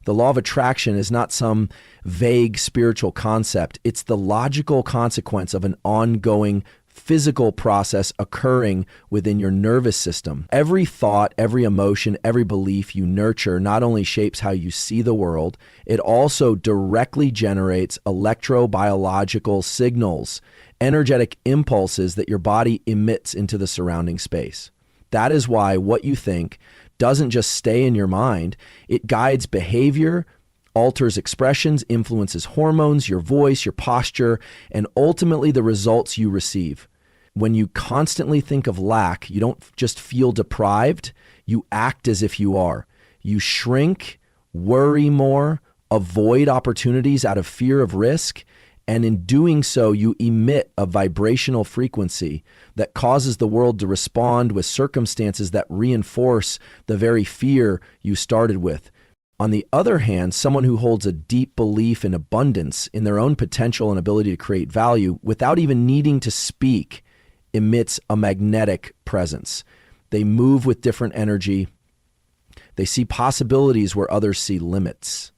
The law of attraction is not some vague spiritual concept. It's the logical consequence of an ongoing physical process occurring within your nervous system. Every thought, every emotion, every belief you nurture not only shapes how you see the world, it also directly generates electrobiological signals, energetic impulses that your body emits into the surrounding space. That is why what you think doesn't just stay in your mind, it guides behavior, alters expressions, influences hormones, your voice, your posture, and ultimately the results you receive. When you constantly think of lack, you don't just feel deprived, you act as if you are. You shrink, worry more, avoid opportunities out of fear of risk, and in doing so, you emit a vibrational frequency that causes the world to respond with circumstances that reinforce the very fear you started with. On the other hand, someone who holds a deep belief in abundance, in their own potential and ability to create value, without even needing to speak, emits a magnetic presence. They move with different energy. They see possibilities where others see limits.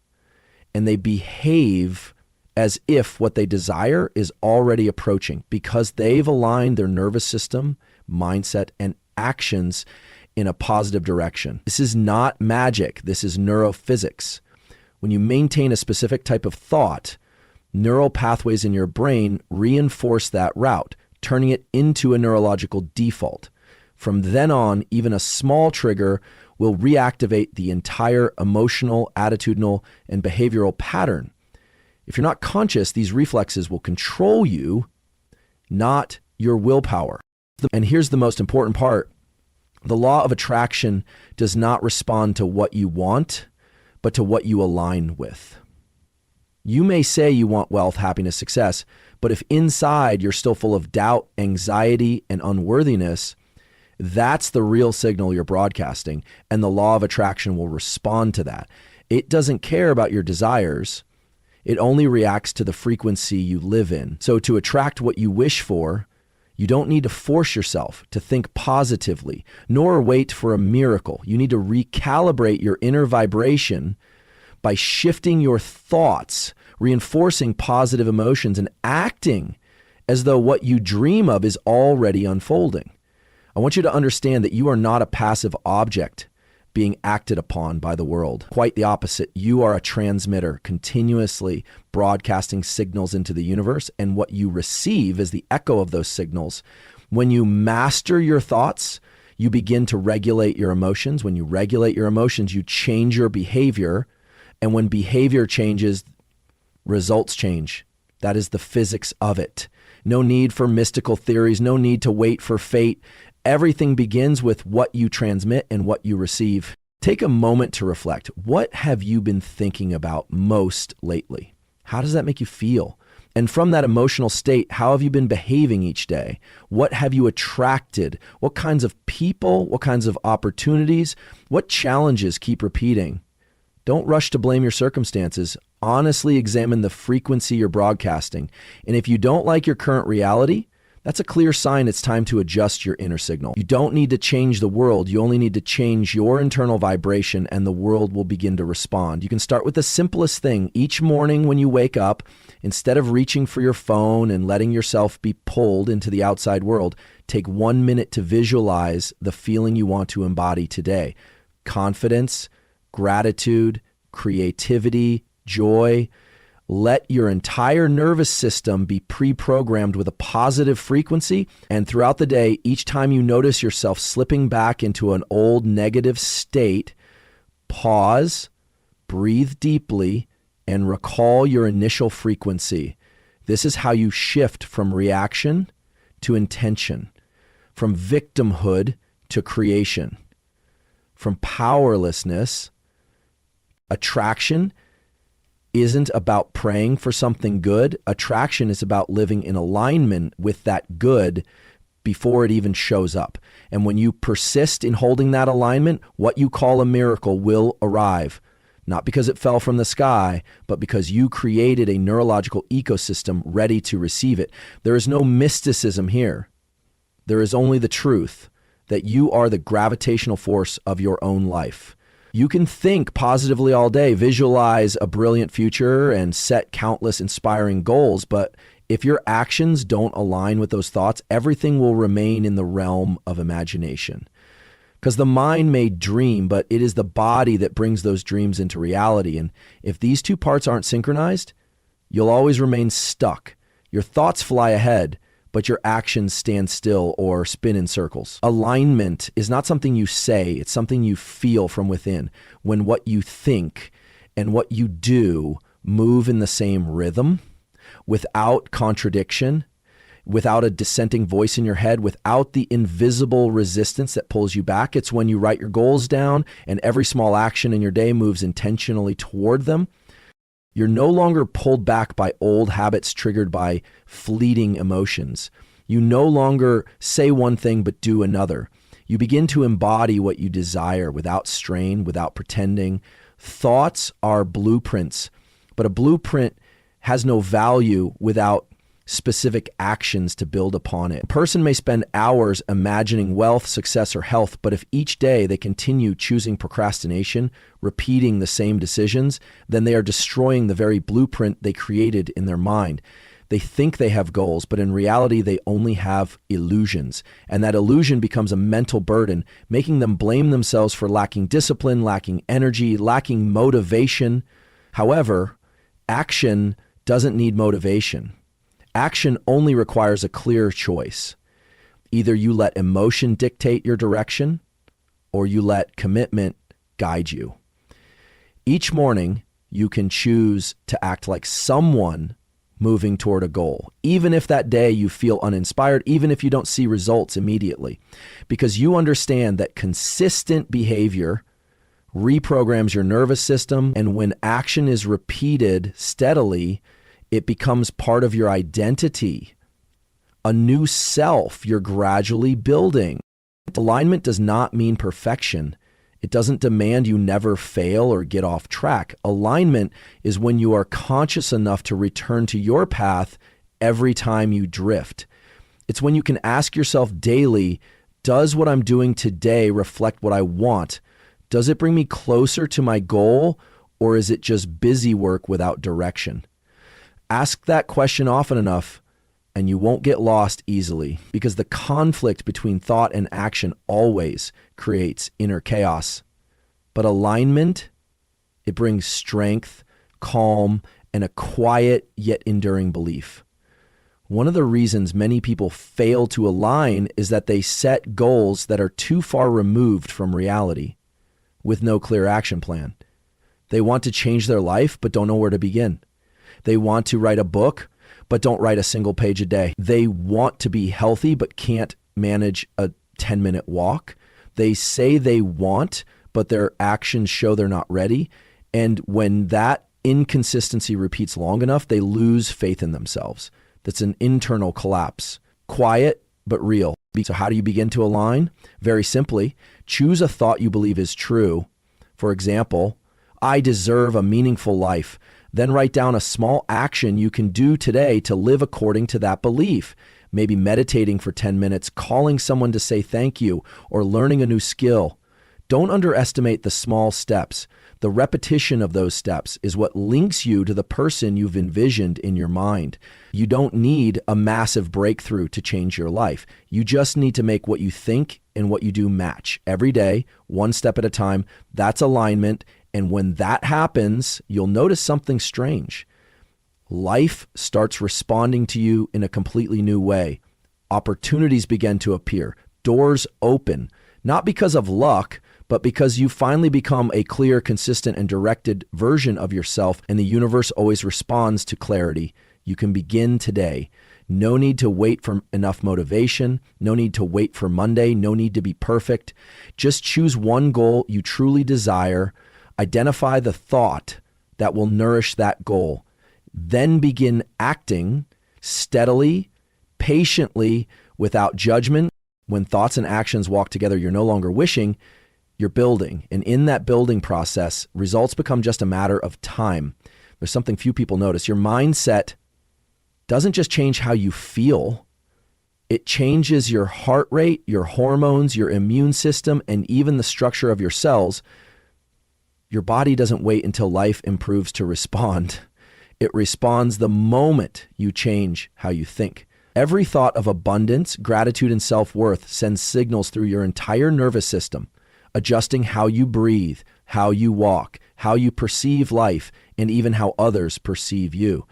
And they behave as if what they desire is already approaching because they've aligned their nervous system, mindset, and actions in a positive direction. This is not magic. This is neurophysics. When you maintain a specific type of thought, neural pathways in your brain reinforce that route, turning it into a neurological default. From then on, even a small trigger will reactivate the entire emotional, attitudinal, and behavioral pattern. If you're not conscious, these reflexes will control you, not your willpower. And here's the most important part. The law of attraction does not respond to what you want, but to what you align with. You may say you want wealth, happiness, success, but if inside you're still full of doubt, anxiety, and unworthiness, that's the real signal you're broadcasting, and the law of attraction will respond to that. It doesn't care about your desires. It only reacts to the frequency you live in. So to attract what you wish for, you don't need to force yourself to think positively, nor wait for a miracle. You need to recalibrate your inner vibration by shifting your thoughts, reinforcing positive emotions, and acting as though what you dream of is already unfolding. I want you to understand that you are not a passive object being acted upon by the world. Quite the opposite. You are a transmitter, continuously broadcasting signals into the universe, and what you receive is the echo of those signals. When you master your thoughts, you begin to regulate your emotions. When you regulate your emotions, you change your behavior, and when behavior changes, results change. That is the physics of it. No need for mystical theories, no need to wait for fate. Everything begins with what you transmit and what you receive. Take a moment to reflect. What have you been thinking about most lately? How does that make you feel? And from that emotional state, how have you been behaving each day? What have you attracted? What kinds of people? What kinds of opportunities? What challenges keep repeating? Don't rush to blame your circumstances. Honestly examine the frequency you're broadcasting. And if you don't like your current reality, that's a clear sign it's time to adjust your inner signal. You don't need to change the world. You only need to change your internal vibration, and the world will begin to respond. You can start with the simplest thing. Each morning when you wake up, instead of reaching for your phone and letting yourself be pulled into the outside world, take 1 minute to visualize the feeling you want to embody today. Confidence, gratitude, creativity, joy. Let your entire nervous system be pre-programmed with a positive frequency. And throughout the day, each time you notice yourself slipping back into an old negative state, pause, breathe deeply, and recall your initial frequency. This is how you shift from reaction to intention, from victimhood to creation, from powerlessness. Attraction isn't about praying for something good. Attraction is about living in alignment with that good before it even shows up. And when you persist in holding that alignment, what you call a miracle will arrive. Not because it fell from the sky, but because you created a neurological ecosystem ready to receive it. There is no mysticism here. There is only the truth that you are the gravitational force of your own life. You can think positively all day, visualize a brilliant future, and set countless inspiring goals, but if your actions don't align with those thoughts, everything will remain in the realm of imagination. Because the mind may dream, but it is the body that brings those dreams into reality. And if these two parts aren't synchronized, you'll always remain stuck. Your thoughts fly ahead, but your actions stand still or spin in circles. Alignment is not something you say, it's something you feel from within. When what you think and what you do move in the same rhythm, without contradiction, without a dissenting voice in your head, without the invisible resistance that pulls you back. It's when you write your goals down and every small action in your day moves intentionally toward them. You're no longer pulled back by old habits triggered by fleeting emotions. You no longer say one thing but do another. You begin to embody what you desire without strain, without pretending. Thoughts are blueprints, but a blueprint has no value without specific actions to build upon it. A person may spend hours imagining wealth, success, or health, but if each day they continue choosing procrastination, repeating the same decisions, then they are destroying the very blueprint they created in their mind. They think they have goals, but in reality, they only have illusions. And that illusion becomes a mental burden, making them blame themselves for lacking discipline, lacking energy, lacking motivation. However, action doesn't need motivation. Action only requires a clear choice. Either you let emotion dictate your direction, or you let commitment guide you. Each morning, you can choose to act like someone moving toward a goal, even if that day you feel uninspired, even if you don't see results immediately, because you understand that consistent behavior reprograms your nervous system, and when action is repeated steadily, it becomes part of your identity, a new self you're gradually building. Alignment does not mean perfection. It doesn't demand you never fail or get off track. Alignment is when you are conscious enough to return to your path every time you drift. It's when you can ask yourself daily, does what I'm doing today reflect what I want? Does it bring me closer to my goal, or is it just busy work without direction? Ask that question often enough, and you won't get lost easily, because the conflict between thought and action always creates inner chaos. But alignment, it brings strength, calm, and a quiet yet enduring belief. One of the reasons many people fail to align is that they set goals that are too far removed from reality, with no clear action plan. They want to change their life, but don't know where to begin. They want to write a book, but don't write a single page a day. They want to be healthy, but can't manage a 10-minute walk. They say they want, but their actions show they're not ready. And when that inconsistency repeats long enough, they lose faith in themselves. That's an internal collapse. Quiet, but real. So how do you begin to align? Very simply, choose a thought you believe is true. For example, I deserve a meaningful life. Then write down a small action you can do today to live according to that belief. maybe meditating for 10 minutes, calling someone to say thank you, or learning a new skill. Don't underestimate the small steps. The repetition of those steps is what links you to the person you've envisioned in your mind. You don't need a massive breakthrough to change your life. You just need to make what you think and what you do match every day, one step at a time. That's alignment. And when that happens, you'll notice something strange. Life starts responding to you in a completely new way. Opportunities begin to appear. Doors open, not because of luck, but because you finally become a clear, consistent, and directed version of yourself, and the universe always responds to clarity. You can begin today. No need to wait for enough motivation. No need to wait for Monday. No need to be perfect. Just choose one goal you truly desire. Identify the thought that will nourish that goal. Then begin acting steadily, patiently, without judgment. When thoughts and actions walk together, you're no longer wishing, you're building. And in that building process, results become just a matter of time. There's something few people notice. Your mindset doesn't just change how you feel. It changes your heart rate, your hormones, your immune system, and even the structure of your cells. Your body doesn't wait until life improves to respond. It responds the moment you change how you think. Every thought of abundance, gratitude, and self-worth sends signals through your entire nervous system, adjusting how you breathe, how you walk, how you perceive life, and even how others perceive you.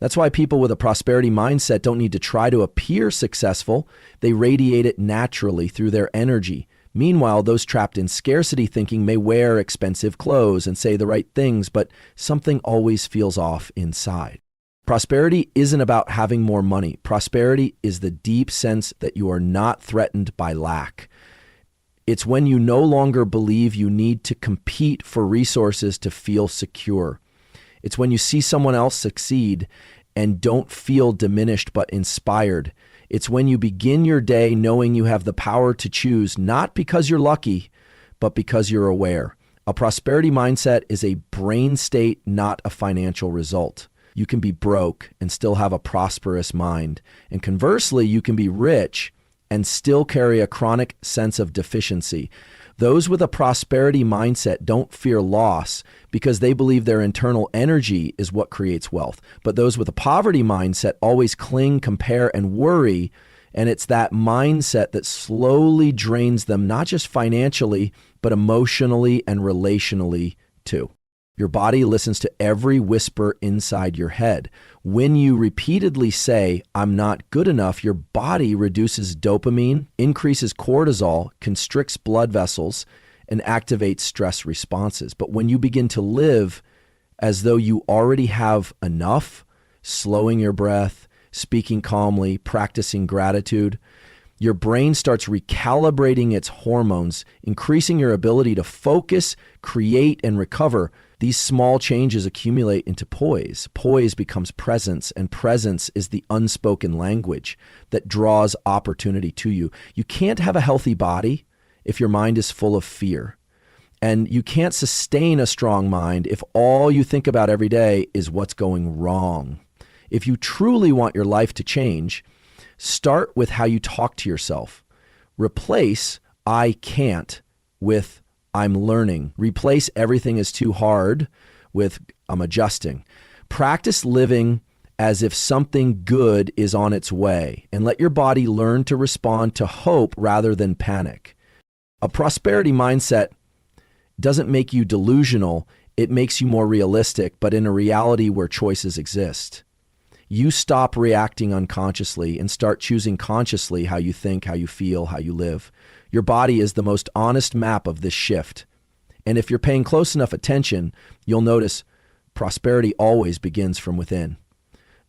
That's why people with a prosperity mindset don't need to try to appear successful. They radiate it naturally through their energy. Meanwhile, those trapped in scarcity thinking may wear expensive clothes and say the right things, but something always feels off inside. Prosperity isn't about having more money. Prosperity is the deep sense that you are not threatened by lack. It's when you no longer believe you need to compete for resources to feel secure. It's when you see someone else succeed and don't feel diminished but inspired. It's when you begin your day knowing you have the power to choose, not because you're lucky, but because you're aware. A prosperity mindset is a brain state, not a financial result. You can be broke and still have a prosperous mind. And conversely, you can be rich and still carry a chronic sense of deficiency. Those with a prosperity mindset don't fear loss because they believe their internal energy is what creates wealth. But those with a poverty mindset always cling, compare, and worry. And it's that mindset that slowly drains them, not just financially, but emotionally and relationally too. Your body listens to every whisper inside your head. When you repeatedly say, I'm not good enough, your body reduces dopamine, increases cortisol, constricts blood vessels, and activates stress responses. But when you begin to live as though you already have enough, slowing your breath, speaking calmly, practicing gratitude, your brain starts recalibrating its hormones, increasing your ability to focus, create, and recover. These small changes accumulate into poise. Poise becomes presence, and presence is the unspoken language that draws opportunity to you. You can't have a healthy body if your mind is full of fear. And you can't sustain a strong mind if all you think about every day is what's going wrong. If you truly want your life to change, start with how you talk to yourself. Replace I can't with I'm learning. Replace everything is too hard with I'm adjusting. Practice living as if something good is on its way, and let your body learn to respond to hope rather than panic. A prosperity mindset doesn't make you delusional. It makes you more realistic, but in a reality where choices exist. You stop reacting unconsciously and start choosing consciously how you think, how you feel, how you live. Your body is the most honest map of this shift. And if you're paying close enough attention, you'll notice prosperity always begins from within.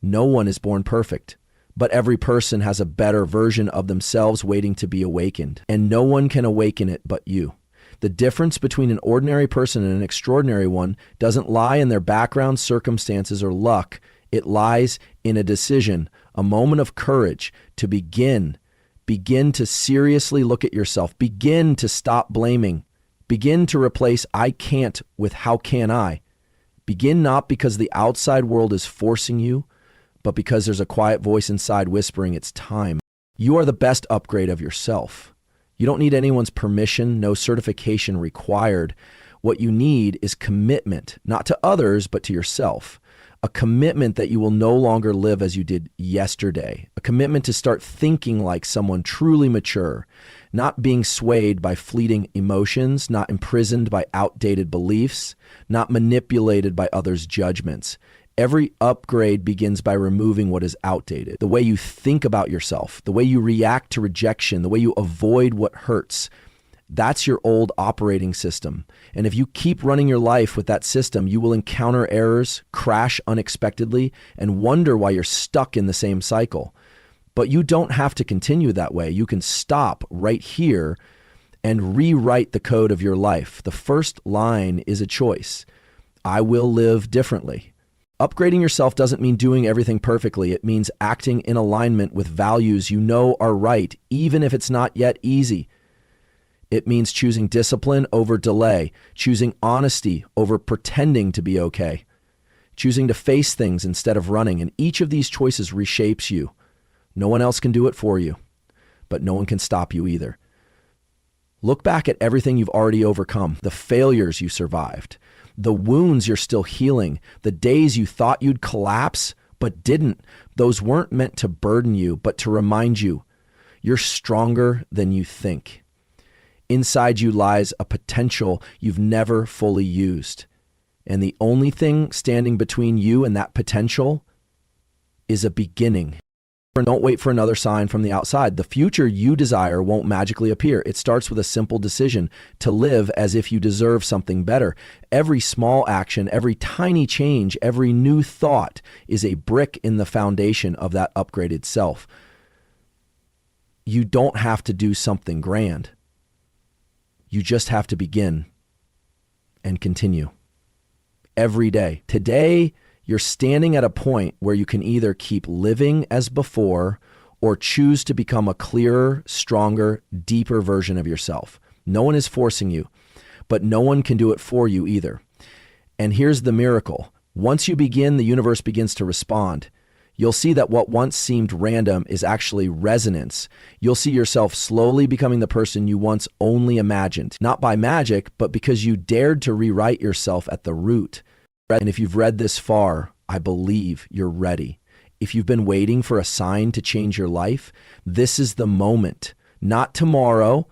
No one is born perfect, but every person has a better version of themselves waiting to be awakened. And no one can awaken it but you. The difference between an ordinary person and an extraordinary one doesn't lie in their background, circumstances, or luck. It lies in a decision, a moment of courage to begin to seriously look at yourself. Begin to stop blaming. Begin to replace I can't with how can I. Begin not because the outside world is forcing you, but because there's a quiet voice inside whispering it's time. You are the best upgrade of yourself. You don't need anyone's permission, no certification required. What you need is commitment, not to others, but to yourself. A commitment that you will no longer live as you did yesterday. A commitment to start thinking like someone truly mature, not being swayed by fleeting emotions, not imprisoned by outdated beliefs, not manipulated by others' judgments. Every upgrade begins by removing what is outdated. The way you think about yourself, the way you react to rejection, the way you avoid what hurts. That's your old operating system. And if you keep running your life with that system, you will encounter errors, crash unexpectedly, and wonder why you're stuck in the same cycle. But you don't have to continue that way. You can stop right here and rewrite the code of your life. The first line is a choice. I will live differently. Upgrading yourself doesn't mean doing everything perfectly. It means acting in alignment with values you know are right, even if it's not yet easy. It means choosing discipline over delay, choosing honesty over pretending to be okay, choosing to face things instead of running. And each of these choices reshapes you. No one else can do it for you, but no one can stop you either. Look back at everything you've already overcome, the failures you survived, the wounds you're still healing, the days you thought you'd collapse, but didn't. Those weren't meant to burden you, but to remind you, you're stronger than you think. Inside you lies a potential you've never fully used. And the only thing standing between you and that potential is a beginning. Don't wait for another sign from the outside. The future you desire won't magically appear. It starts with a simple decision to live as if you deserve something better. Every small action, every tiny change, every new thought is a brick in the foundation of that upgraded self. You don't have to do something grand. You just have to begin and continue every day. Today, you're standing at a point where you can either keep living as before or choose to become a clearer, stronger, deeper version of yourself. No one is forcing you, but no one can do it for you either. And here's the miracle. Once you begin, the universe begins to respond. You'll see that what once seemed random is actually resonance. You'll see yourself slowly becoming the person you once only imagined, not by magic, but because you dared to rewrite yourself at the root. And if you've read this far, I believe you're ready. If you've been waiting for a sign to change your life, this is the moment. Not tomorrow,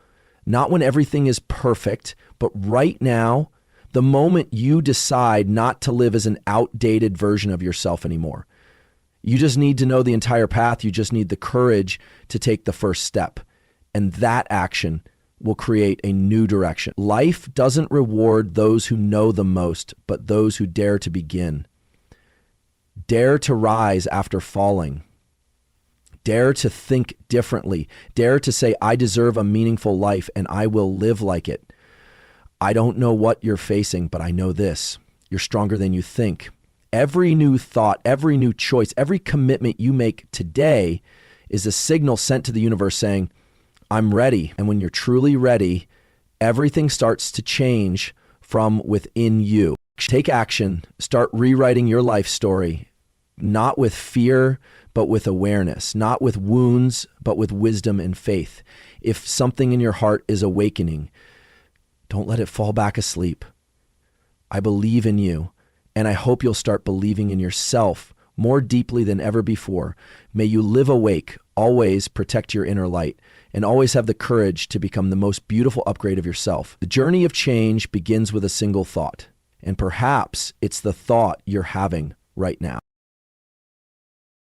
not when everything is perfect, but right now, the moment you decide not to live as an outdated version of yourself anymore. You just need to know the entire path. You just need the courage to take the first step. And that action will create a new direction. Life doesn't reward those who know the most, but those who dare to begin. Dare to rise after falling. Dare to think differently. Dare to say, I deserve a meaningful life and I will live like it. I don't know what you're facing, but I know this. You're stronger than you think. Every new thought, every new choice, every commitment you make today is a signal sent to the universe saying, I'm ready. And when you're truly ready, everything starts to change from within you. Take action. Start rewriting your life story, not with fear, but with awareness, not with wounds, but with wisdom and faith. If something in your heart is awakening, don't let it fall back asleep. I believe in you, and I hope you'll start believing in yourself more deeply than ever before. May you live awake, always protect your inner light, and always have the courage to become the most beautiful upgrade of yourself. The journey of change begins with a single thought, and perhaps it's the thought you're having right now.